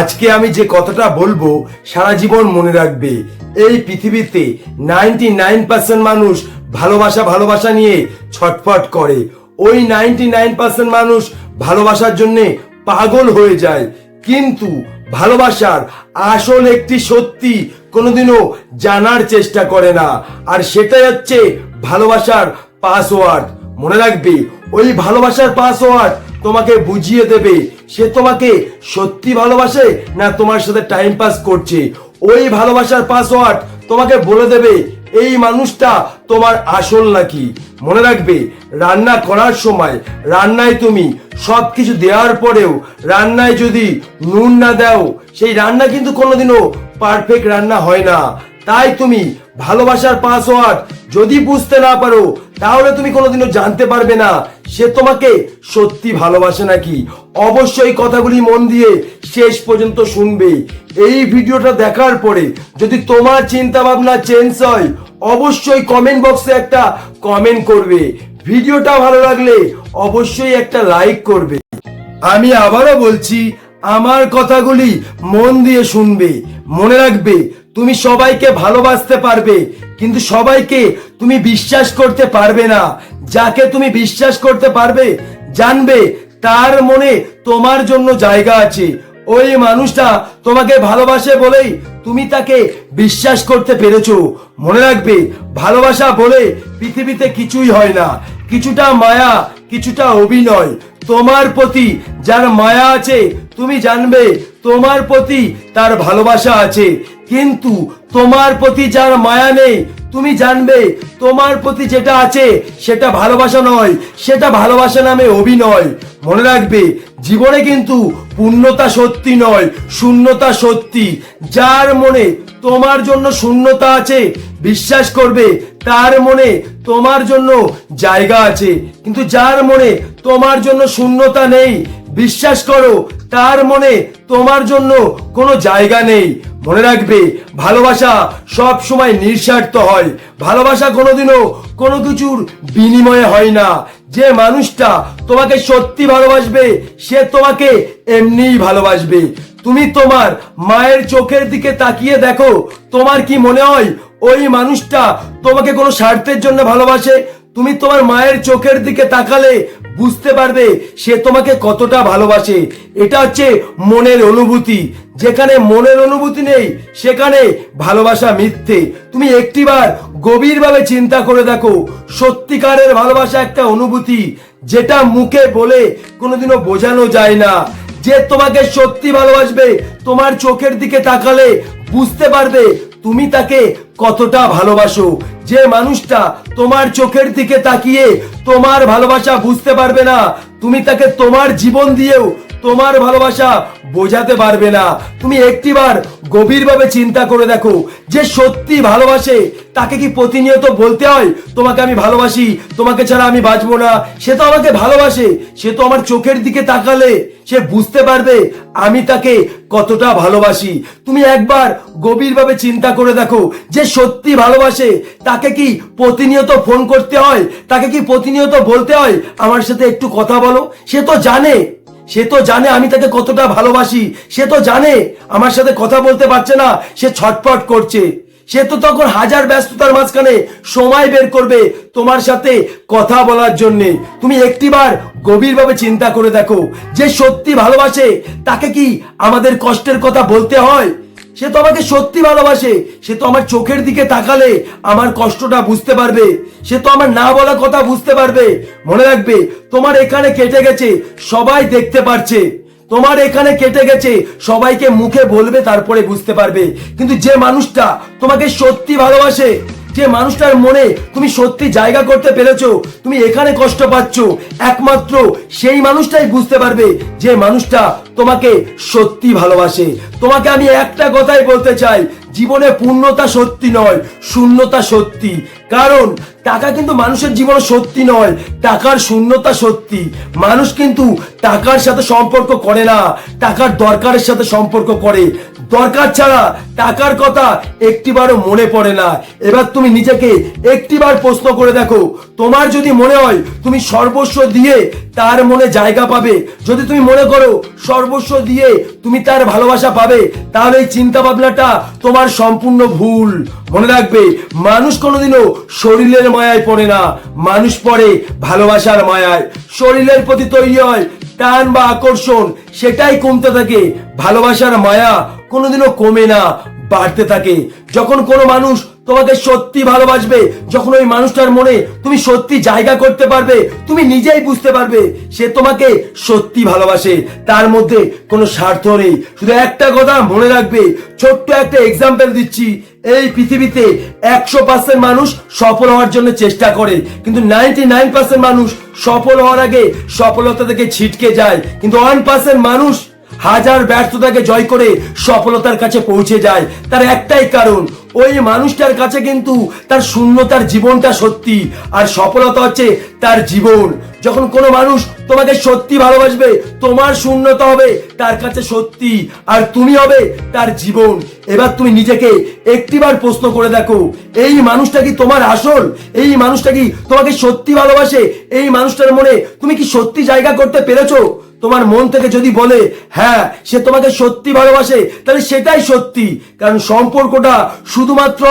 আজকে আমি যে কথাটা বলবো সারা জীবন মনে রাখবে। এই পৃথিবীতে 99% মানুষ ভালোবাসা নিয়ে ছটফট করে। ওই 99% মানুষ ভালোবাসার জন্য পাগল হয়ে যায়, কিন্তু ভালোবাসার আসল একটি সত্যি কোনোদিনও জানার চেষ্টা করে না। আর সেটাই হচ্ছে ভালোবাসার পাসওয়ার্ড। মনে রাখবে, ওই ভালোবাসার পাসওয়ার্ড তোমাকে বুঝিয়ে দেবে সে তোমাকে সত্যি ভালোবাসে না তোমার সাথে টাইম পাস করছে। ওই ভালোবাসার পাসওয়ার্ড তোমাকে বলে দেবে এই মানুষটা তোমার আসল নাকি। মনে রাখবে, রান্না করার সময় রান্নায় তুমি সবকিছু দেওয়ার পরেও রান্নায় যদি নুন না দাও, সেই রান্না কিন্তু কোনোদিনও পারফেক্ট রান্না হয় না। তাই তুমি ভালোবাসার পাসওয়ার্ড যদি বুঝতে না পারো, তাহলে তুমি কোনোদিনও জানতে পারবে না সে তোমাকে সত্যি ভালোবাসে নাকি। অবশ্যই কথাগুলি মন দিয়ে শেষ পর্যন্ত শুনবে। এই ভিডিওটা দেখার পরে যদি তোমার চিন্তা ভাবনা চেঞ্জ হয়, অবশ্যই কমেন্ট বক্সে একটা কমেন্ট করবে। ভিডিওটা ভালো লাগলে অবশ্যই একটা লাইক করবে। আমি আবারও বলছি, আমার কথাগুলি মন দিয়ে শুনবে। মনে রাখবে, তুমি সবাইকে ভালোবাসতে পারবে, কিন্তু সবাইকে তুমি বিশ্বাস করতে পারবে না। যাকে তুমি বিশ্বাস করতে পারবে, জানবে তার মনে তোমার জন্য জায়গা আছে। ওই মানুষটা তোমাকে ভালোবাসে বলেই তুমি তাকে বিশ্বাস করতে পেরেছো। মনে রাখবে, ভালোবাসা বলে পৃথিবীতে কিছুই হয় না। কিছুটা মায়া, কিছুটা অভিনয়। তোমার প্রতি যার মায়া আছে, তুমি জানবে তোমার প্রতি তার ভালোবাসা আছে। কিন্তু তোমার প্রতি যার মায়া নেই, তুমি জানবে তোমার প্রতি যেটা আছে সেটা ভালোবাসা নয়, সেটা ভালোবাসা নামে অভিনয়। মনে রাখবে, জীবনে কিন্তু পূর্ণতা সত্যি নয়, শূন্যতা সত্যি। যার মনে তোমার জন্য শূন্যতা আছে, বিশ্বাস করবে তার মনে তোমার জন্য জায়গা আছে। কিন্তু যার মনে তোমার জন্য শূন্যতা নেই, বিশ্বাস করো তার মনে তোমার জন্য কোনো জায়গা নেই। মনে রাখবে, ভালোবাসা সব সময় নিঃস্বার্থ হয়। ভালোবাসা কোনোদিনও কোনো কিছুর বিনিময়ে হয় না। যে মানুষটা তোমাকে সত্যি ভালোবাসবে, সে তোমাকে এমনিই ভালোবাসবে। তুমি তোমার মায়ের চোখের দিকে তাকিয়ে দেখো, তোমার কি মনে হয় ওই মানুষটা তোমাকে কোনো স্বার্থের জন্য ভালোবাসে? তুমি তোমার মায়ের চোখের দিকে তাকালে বুঝতে পারবে সে তোমাকে কতটা ভালোবাসে। এটা হচ্ছে মনের অনুভূতি। যেখানে মনের অনুভূতি নেই, সেখানে ভালোবাসা মিথ্যে। তুমি একটিবার গভীরভাবে চিন্তা করে দেখো, সত্যিকারের ভালোবাসা একটা অনুভূতি, যেটা মুখে বলে কোনোদিনও বোঝানো যায় না। যে তোমাকে সত্যি ভালোবাসবে, তোমার চোখের দিকে তাকালে বুঝতে পারবে তুমি তাকে কতটা ভালোবাসো। যে মানুষটা তোমার চোখের দিকে তাকিয়ে তোমার ভালোবাসা বুঝতে পারবে না, তুমি তাকে তোমার জীবন দিয়েও তোমার ভালোবাসা বোঝাতে পারবে না। তুমি একটিবার গভীরভাবে চিন্তা করে দেখো, যে সত্যি ভালোবাসে তাকে কি প্রতিনিয়ত বলতে হয় তোমাকে আমি ভালোবাসি, তোমাকে ছাড়া আমি বাঁচবো না? সে তো আমাকে ভালোবাসে, সে তো আমার চোখের দিকে তাকালে সে বুঝতে পারবে আমি তাকে কতটা ভালোবাসি। তুমি একবার গভীরভাবে চিন্তা করে দেখো, যে সত্যি ভালোবাসে তাকে কি প্রতিনিয়ত ফোন করতে হয়, তাকে কি প্রতিনিয়ত বলতে হয় আমার সাথে একটু কথা বলো? সে তো জানে আমি তাকে কতটা ভালোবাসি। সে তো জানে আমার সাথে কথা বলতে পারছে না, সে ছটফট করছে। সে তো তখন হাজার ব্যস্ততার মাঝখানে সময় বের করবে তোমার সাথে কথা বলার জন্য। তুমি একটিবার গভীরভাবে চিন্তা করে দেখো, যে সত্যি ভালোবাসে তাকে কি আমাদের কষ্টের কথা বলতে হয়? সে তো আমাকে সত্যি ভালোবাসে, সে তো আমার চোখের দিকে তাকালে আমার কষ্টটা বুঝতে পারবে, সে তো আমার না বলা কথা বুঝতে পারবে। মনে রাখবে, তোমার এখানে কেটে গেছে, সবাই দেখতে পারছে। তোমার এখানে কেটে গেছে, সবাইকে মুখে বলবে তারপরে বুঝতে পারবে। কিন্তু যে মানুষটা তোমাকে সত্যি ভালোবাসে, যে মানুষটার মনে তুমি সত্যি জায়গা করতে পেরেছো, তুমি এখানে কষ্ট পাচ্ছ, একমাত্র সেই মানুষটাই বুঝতে পারবে যে মানুষটা তোমাকে সত্যি ভালোবাসে। তোমাকে আমি একটা কথাই বলতে চাই, জীবনে পূর্ণতা সত্যি নয়, শূন্যতা সত্যি। কারণ টাকা কিন্তু মানুষের জীবনে সত্যি নয়, টাকার শূন্যতা সত্যি। মানুষ কিন্তু টাকার সাথে সম্পর্ক করে না, টাকার দরকারের সাথে সম্পর্ক করে। দরকার ছাড়া টাকার কথা একটিবারও মনে পড়ে না। এবার তুমি নিজেকে একটিবার প্রশ্ন করে দেখো, তোমার যদি মনে হয় তুমি সর্বস্ব দিয়ে তার মনে জায়গা পাবে, যদি তুমি মনে করো সর্বস্ব দিয়ে তুমি তার ভালোবাসা পাবে, তাহলে এই চিন্তা ভাবনাটা তোমার সম্পূর্ণ ভুল। মনে রাখবে, মানুষ কোনোদিনও শরীরের মায়ায় পড়ে না, মানুষ পড়ে ভালোবাসার মায়ায়। শরীরের প্রতি তৈরি হয় টান বা আকর্ষণ, সেটাই কমতে থাকে। ভালোবাসার মায়া কোনোদিনও কমে না, বাড়তে থাকে। যখন কোনো মানুষ তোমাকে সত্যি ভালোবাসবে, যখন ওই মানুষটার মনে তুমি সত্যি জায়গা করতে পারবে, তুমি নিজেই বুঝতে পারবে সে তোমাকে সত্যি ভালোবাসে, তার মধ্যে কোনো স্বার্থ নেই। শুধু একটা কথা মনে রাখবে, ছোট্ট একটা এক্সাম্পল দিচ্ছি। এই পৃথিবীতে 100% মানুষ সফল হওয়ার জন্য চেষ্টা করে, কিন্তু 99% মানুষ সফল হওয়ার আগে সফলতা থেকে ছিটকে যায়। কিন্তু 1% মানুষ হাজার ব্যর্থতাকে জয় করে সফলতার কাছে পৌঁছে যায়। তার একটাই কারণ, ওই মানুষটার কাছে কিন্তু তার শূন্যতার জীবনটা সত্যি, আর সফলতা হচ্ছে তার জীবন। যখন কোনো মানুষ তোমাকে সত্যি ভালোবাসবে, তোমার শূন্যতা হবে তার কাছে সত্যি, আর তুমি হবে তার জীবন। এবার তুমি নিজেকে একটিবার প্রশ্ন করে দেখো, এই মানুষটা কি তোমার আসল? এই মানুষটা কি তোমাকে সত্যি ভালোবাসে? এই মানুষটার মনে তুমি কি সত্যি জায়গা করতে পেরেছো? তোমার মন থেকে যদি বলে হ্যাঁ সে তোমাকে সত্যি ভালোবাসে, তাহলে সেটাই সত্যি, কারণ সম্পর্কটা শুধুমাত্র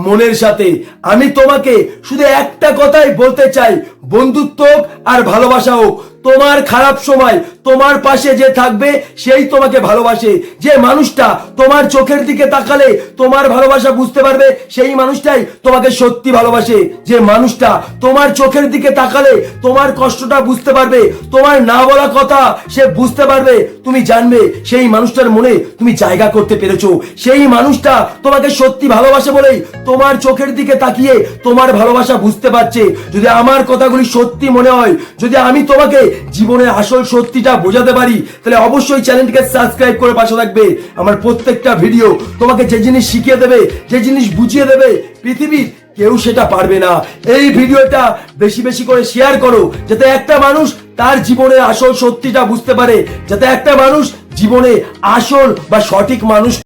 মনের সাথে। আমি তোমাকে শুধু একটা কথাই বলতে চাই, বন্ধুত্ব হোক আর ভালোবাসা হোক, তোমার খারাপ সময় তোমার পাশে যে থাকবে সেই তোমাকে ভালোবাসে। যে মানুষটা তোমার চোখের দিকে তাকালে তোমার ভালোবাসা বুঝতে পারবে, সেই মানুষটাই তোমাকে সত্যি ভালোবাসে। যে মানুষটা তোমার চোখের দিকে তাকালে তোমার কষ্টটা বুঝতে পারবে, তোমার না বলা কথা সে বুঝতে পারবে, তুমি জানবে সেই মানুষটার মনে তুমি জায়গা করতে পেরেছো। সেই মানুষটা তোমাকে সত্যি ভালোবাসে বলেই তোমার চোখের দিকে তাকিয়ে তোমার ভালোবাসা বুঝতে পারছে। যদি আমার কথাগুলি সত্যি মনে হয়, যদি আমি তোমাকে জীবনের আসল সত্যিটা বোঝাতে পারি, তাহলে অবশ্যই চ্যানেলটিকে সাবস্ক্রাইব করে পাশে থাকবে। আমার প্রত্যেকটা ভিডিও তোমাকে যে জিনিস শিখিয়ে দেবে, যে জিনিস বুঝিয়ে দেবে, পৃথিবীর কেউ সেটা পারবে না। এই ভিডিওটা বেশি বেশি করে শেয়ার করো, যাতে একটা মানুষ তার জীবনের আসল সত্যিটা বুঝতে পারে, যাতে একটা মানুষ জীবনে আসল বা সঠিক মানুষ